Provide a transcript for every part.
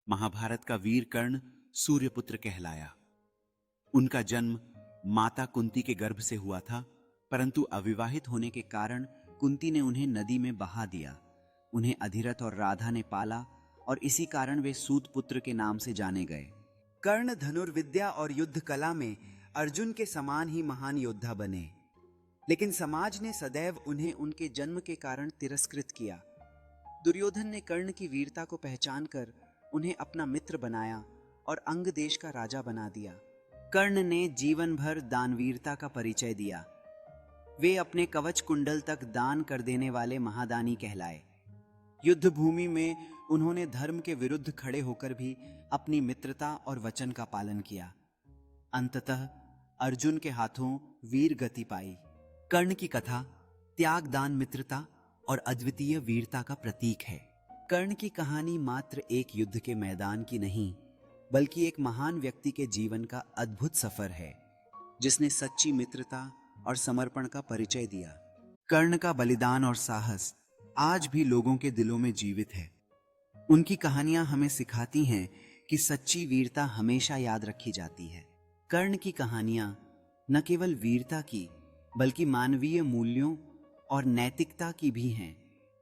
महाभारत का वीर कर्ण सूर्यपुत्र कहलाया। उनका जन्म माता कुंती के गर्भ से हुआ था, परंतु अविवाहित होने के कारण कुंती ने उन्हें नदी में बहा दिया। उन्हें अधिरथ और राधा ने पाला और इसी कारण वे सूत पुत्र के नाम से जाने गए। कर्ण धनुर्विद्या और युद्ध कला में अर्जुन के समान ही महान योद्धा बने, लेकिन समाज ने सदैव उन्हें उनके जन्म के कारण तिरस्कृत किया। दुर्योधन ने कर्ण की वीरता को पहचानकर उन्हें अपना मित्र बनाया और अंग देश का राजा बना दिया। कर्ण ने जीवन भर दानवीरता का परिचय दिया। वे अपने कवच कुंडल तक दान कर देने वाले महादानी कहलाए। युद्ध भूमि में उन्होंने धर्म के विरुद्ध खड़े होकर भी अपनी मित्रता और वचन का पालन किया। अंततः अर्जुन के हाथों वीर गति पाई। कर्ण की कथा त्याग, दान, मित्रता और अद्वितीय वीरता का प्रतीक है। कर्ण की कहानी मात्र एक युद्ध के मैदान की नहीं, बल्कि एक महान व्यक्ति के जीवन का अद्भुत सफर है, जिसने सच्ची मित्रता और समर्पण का परिचय दिया। कर्ण का बलिदान और साहस आज भी लोगों के दिलों में जीवित है। उनकी कहानियां हमें सिखाती हैं कि सच्ची वीरता हमेशा याद रखी जाती है। कर्ण की कहानियां न केवल वीरता की, बल्कि मानवीय मूल्यों और नैतिकता की भी हैं,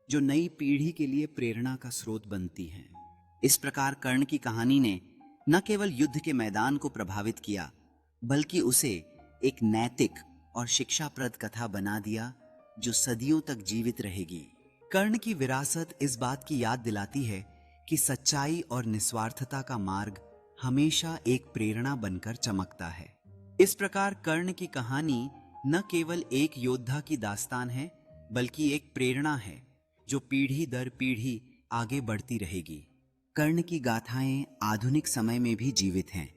जो नई पीढ़ी के लिए प्रेरणा का स्रोत बनती हैं। इस प्रकार कर्ण की कहानी ने न केवल युद्ध के मैदान को प्रभावित किया, बल्कि उसे एक नैतिक और शिक्षाप्रद कथा बना दिया, जो सदियों तक जीवित रहेगी। कर्ण की विरासत इस बात की याद दिलाती है कि सच्चाई और निस्वार्थता का मार्ग हमेशा एक प्रेरणा बनकर चमकता है। इस प्रकार कर्ण की कहानी न केवल एक योद्धा की दास्तान है, बल्कि एक प्रेरणा है जो पीढ़ी दर पीढ़ी आगे बढ़ती रहेगी। कर्ण की गाथाएं आधुनिक समय में भी जीवित हैं,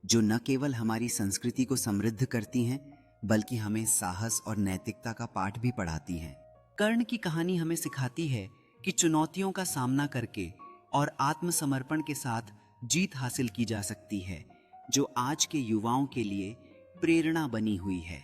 जो न केवल हमारी संस्कृति को समृद्ध करती हैं, बल्कि हमें साहस और नैतिकता का पाठ भी पढ़ाती हैं। कर्ण की कहानी हमें सिखाती है कि चुनौतियों का सामना करके और आत्मसमर्पण के साथ जीत हासिल की जा सकती है, जो आज के युवाओं के लिए प्रेरणा बनी हुई है।